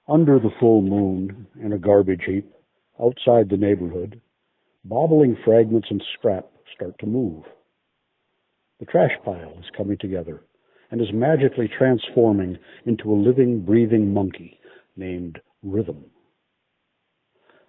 Under the full moon, in a garbage heap, outside the neighborhood, bobbling fragments and scrap start to move. The trash pile is coming together and is magically transforming into a living, breathing monkey named Rhythm.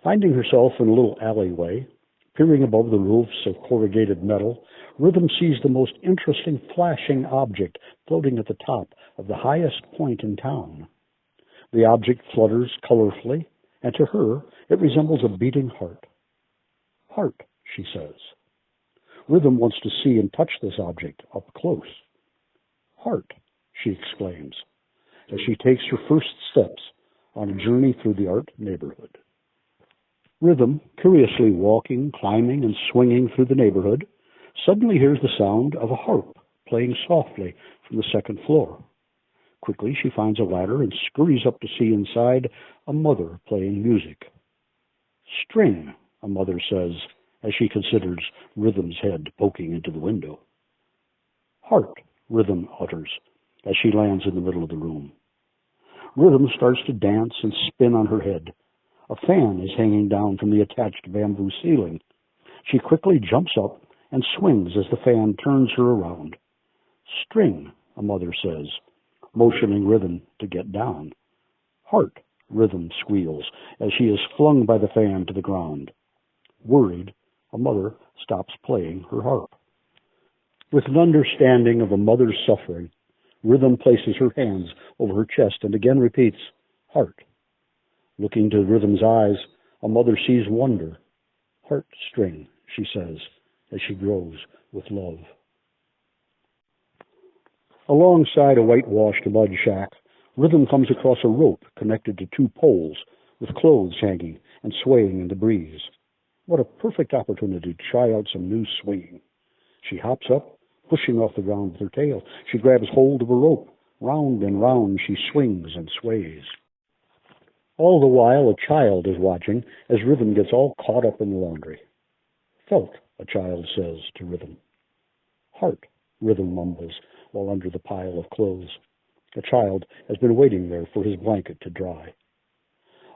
Finding herself in a little alleyway, peering above the roofs of corrugated metal, Rhythm sees the most interesting flashing object floating at the top of the highest point in town. The object flutters colorfully, and to her it resembles a beating heart. Heart, she says. Rhythm wants to see and touch this object up close. Heart, she exclaims, as she takes her first steps on a journey through the art neighborhood. Rhythm, curiously walking, climbing, and swinging through the neighborhood, suddenly hears the sound of a harp playing softly from the second floor. Quickly, she finds a ladder and scurries up to see inside a mother playing music. String, a mother says, as she considers Rhythm's head poking into the window. Heart, Rhythm utters, as she lands in the middle of the room. Rhythm starts to dance and spin on her head. A fan is hanging down from the attached bamboo ceiling. She quickly jumps up and swings as the fan turns her around. String, a mother says, motioning Rhythm to get down. Heart, Rhythm squeals as she is flung by the fan to the ground. Worried, a mother stops playing her harp. With an understanding of a mother's suffering, Rhythm places her hands over her chest and again repeats, Heart. Looking to Rhythm's eyes, a mother sees wonder. Heart string, she says, as she grows with love. Alongside a whitewashed mud shack, Rhythm comes across a rope connected to two poles with clothes hanging and swaying in the breeze. What a perfect opportunity to try out some new swinging. She hops up, pushing off the ground with her tail. She grabs hold of a rope. Round and round she swings and sways. All the while, a child is watching as Rhythm gets all caught up in the laundry. Felt, a child says to Rhythm. Heart, Rhythm mumbles while under the pile of clothes. The child has been waiting there for his blanket to dry.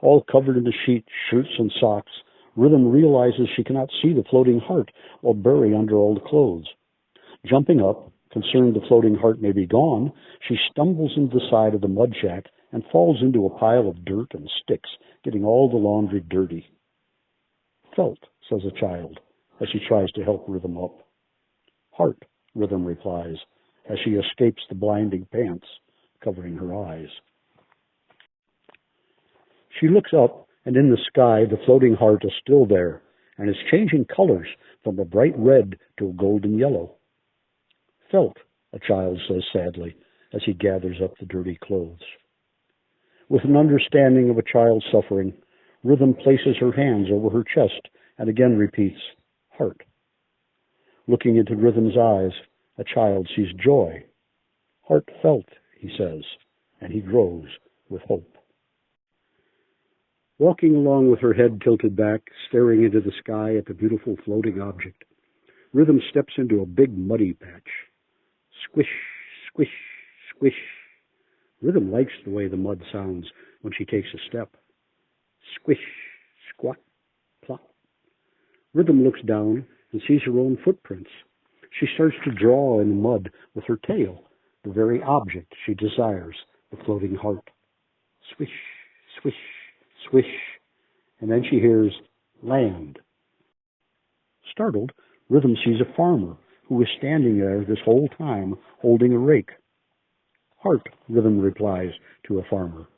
All covered in the sheets, shirts, and socks, Rhythm realizes she cannot see the floating heart while buried under all the clothes. Jumping up, concerned the floating heart may be gone, she stumbles into the side of the mud shack and falls into a pile of dirt and sticks, getting all the laundry dirty. Felt, says a child, as she tries to help Rhythm up. Heart, Rhythm replies, as she escapes the blinding pants covering her eyes. She looks up, and in the sky the floating heart is still there, and is changing colors from a bright red to a golden yellow. Felt, a child says sadly, as he gathers up the dirty clothes. With an understanding of a child's suffering, Rhythm places her hands over her chest and again repeats, Heart. Looking into Rhythm's eyes, a child sees joy. Heartfelt, he says, and he grows with hope. Walking along with her head tilted back, staring into the sky at the beautiful floating object, Rhythm steps into a big muddy patch. Squish, squish, squish. Rhythm likes the way the mud sounds when she takes a step. Squish, squat, plop. Rhythm looks down and sees her own footprints. She starts to draw in the mud with her tail, the very object she desires, the floating heart. Swish, swish, swish, and then she hears land. Startled, Rhythm sees a farmer who is standing there this whole time holding a rake. Heart, Rhythm replies to a farmer.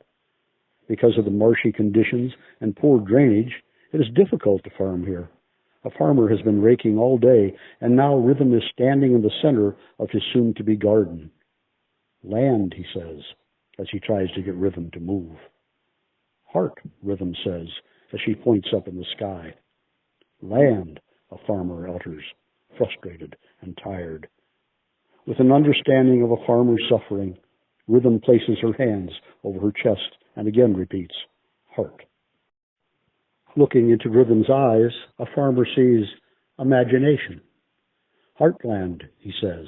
Because of the marshy conditions and poor drainage, it is difficult to farm here. A farmer has been raking all day, and now Rhythm is standing in the center of his soon-to-be garden. Land, he says, as he tries to get Rhythm to move. Heart, Rhythm says, as she points up in the sky. Land, a farmer utters, frustrated and tired. With an understanding of a farmer's suffering, Rhythm places her hands over her chest and again repeats, Heart. Looking into Rhythm's eyes, a farmer sees imagination. Heartland, he says,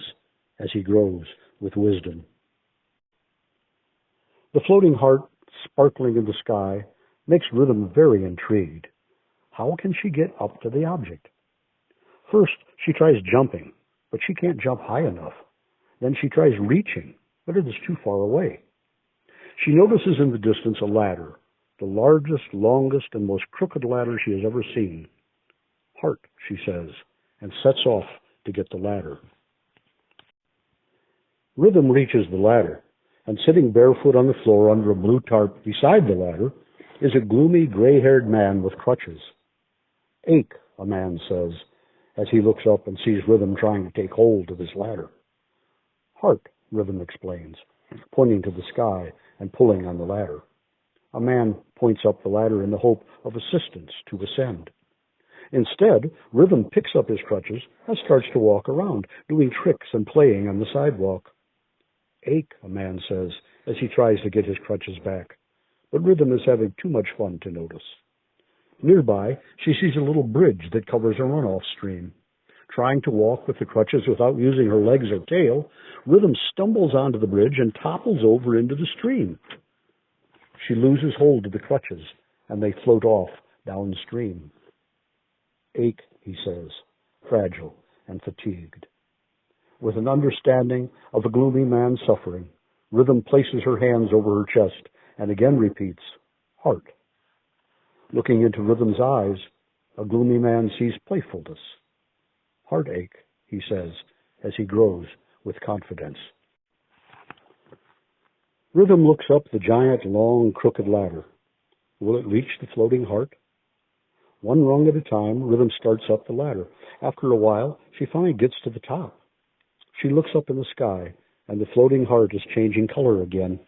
as he grows with wisdom. The floating heart sparkling in the sky, makes Rhythm very intrigued. How can she get up to the object? First, she tries jumping, but she can't jump high enough. Then she tries reaching, but it is too far away. She notices in the distance a ladder, the largest, longest, and most crooked ladder she has ever seen. Heart, she says, and sets off to get the ladder. Rhythm reaches the ladder, and sitting barefoot on the floor under a blue tarp beside the ladder is a gloomy, gray-haired man with crutches. Ache, a man says, as he looks up and sees Rhythm trying to take hold of his ladder. Heart, Rhythm explains, pointing to the sky and pulling on the ladder. A man points up the ladder in the hope of assistance to ascend. Instead, Rhythm picks up his crutches and starts to walk around, doing tricks and playing on the sidewalk. Ache, a man says, as he tries to get his crutches back. But Rhythm is having too much fun to notice. Nearby, she sees a little bridge that covers a runoff stream. Trying to walk with the crutches without using her legs or tail, Rhythm stumbles onto the bridge and topples over into the stream. She loses hold of the crutches, and they float off downstream. Ache, he says, fragile and fatigued. With an understanding of the gloomy man's suffering, Rhythm places her hands over her chest and again repeats, Heart. Looking into Rhythm's eyes, a gloomy man sees playfulness. Heartache, he says, as he grows with confidence. Rhythm looks up the giant, long, crooked ladder. Will it reach the floating heart? One rung at a time, Rhythm starts up the ladder. After a while, she finally gets to the top. She looks up in the sky, and the floating heart is changing color again,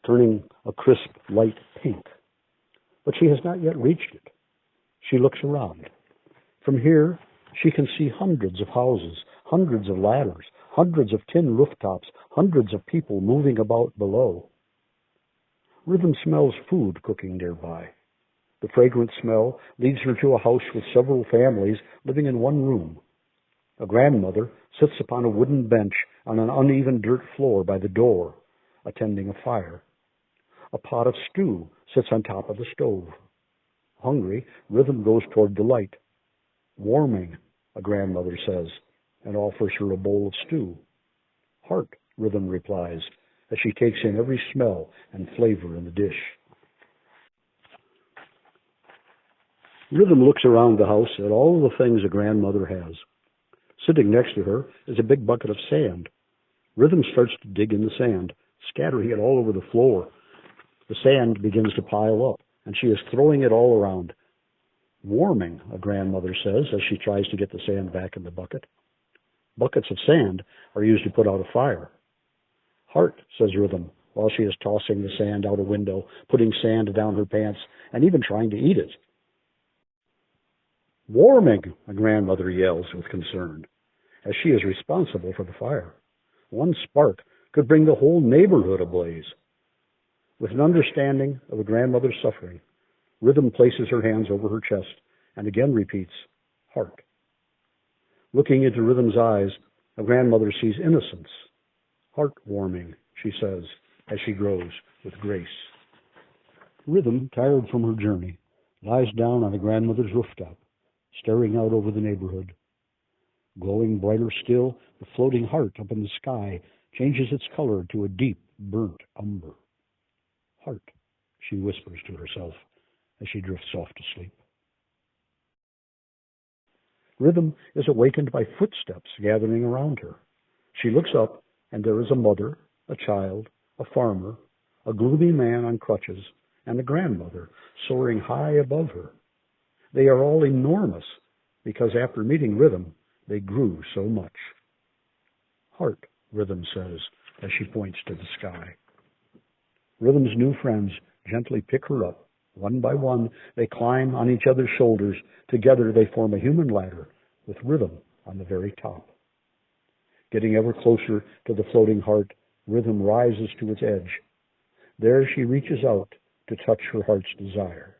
turning a crisp, light pink. But she has not yet reached it. She looks around. From here, she can see hundreds of houses, hundreds of ladders, hundreds of tin rooftops, hundreds of people moving about below. Rhythm smells food cooking nearby. The fragrant smell leads her to a house with several families living in one room. A grandmother sits upon a wooden bench on an uneven dirt floor by the door, attending a fire. A pot of stew sits on top of the stove. Hungry, Rhythm goes toward the light. Warming, a grandmother says, and offers her a bowl of stew. Heart, Rhythm replies, as she takes in every smell and flavor in the dish. Rhythm looks around the house at all the things a grandmother has. Sitting next to her is a big bucket of sand. Rhythm starts to dig in the sand, scattering it all over the floor. The sand begins to pile up, and she is throwing it all around. Warming, a grandmother says, as she tries to get the sand back in the bucket. Buckets of sand are used to put out a fire. Heart, says Rhythm, while she is tossing the sand out a window, putting sand down her pants, and even trying to eat it. Warming, a grandmother yells with concern, as she is responsible for the fire. One spark could bring the whole neighborhood ablaze. With an understanding of the grandmother's suffering, Rhythm places her hands over her chest and again repeats, Heart. Looking into Rhythm's eyes, a grandmother sees innocence. Heartwarming, she says, as she grows with grace. Rhythm, tired from her journey, lies down on the grandmother's rooftop, staring out over the neighborhood. Glowing brighter still, the floating heart up in the sky changes its color to a deep, burnt umber. Heart, she whispers to herself as she drifts off to sleep. Rhythm is awakened by footsteps gathering around her. She looks up, and there is a mother, a child, a farmer, a gloomy man on crutches, and a grandmother soaring high above her. They are all enormous, because after meeting Rhythm, they grew so much. Heart, Rhythm says, as she points to the sky. Rhythm's new friends gently pick her up. One by one, they climb on each other's shoulders. Together, they form a human ladder with Rhythm on the very top. Getting ever closer to the floating heart, Rhythm rises to its edge. There she reaches out to touch her heart's desire.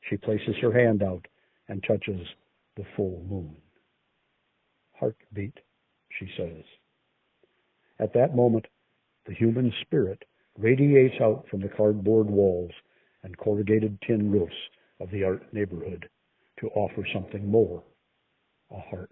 She places her hand out and touches the full moon. Heartbeat, she says. At that moment, the human spirit radiates out from the cardboard walls and corrugated tin roofs of the art neighborhood to offer something more, a heart.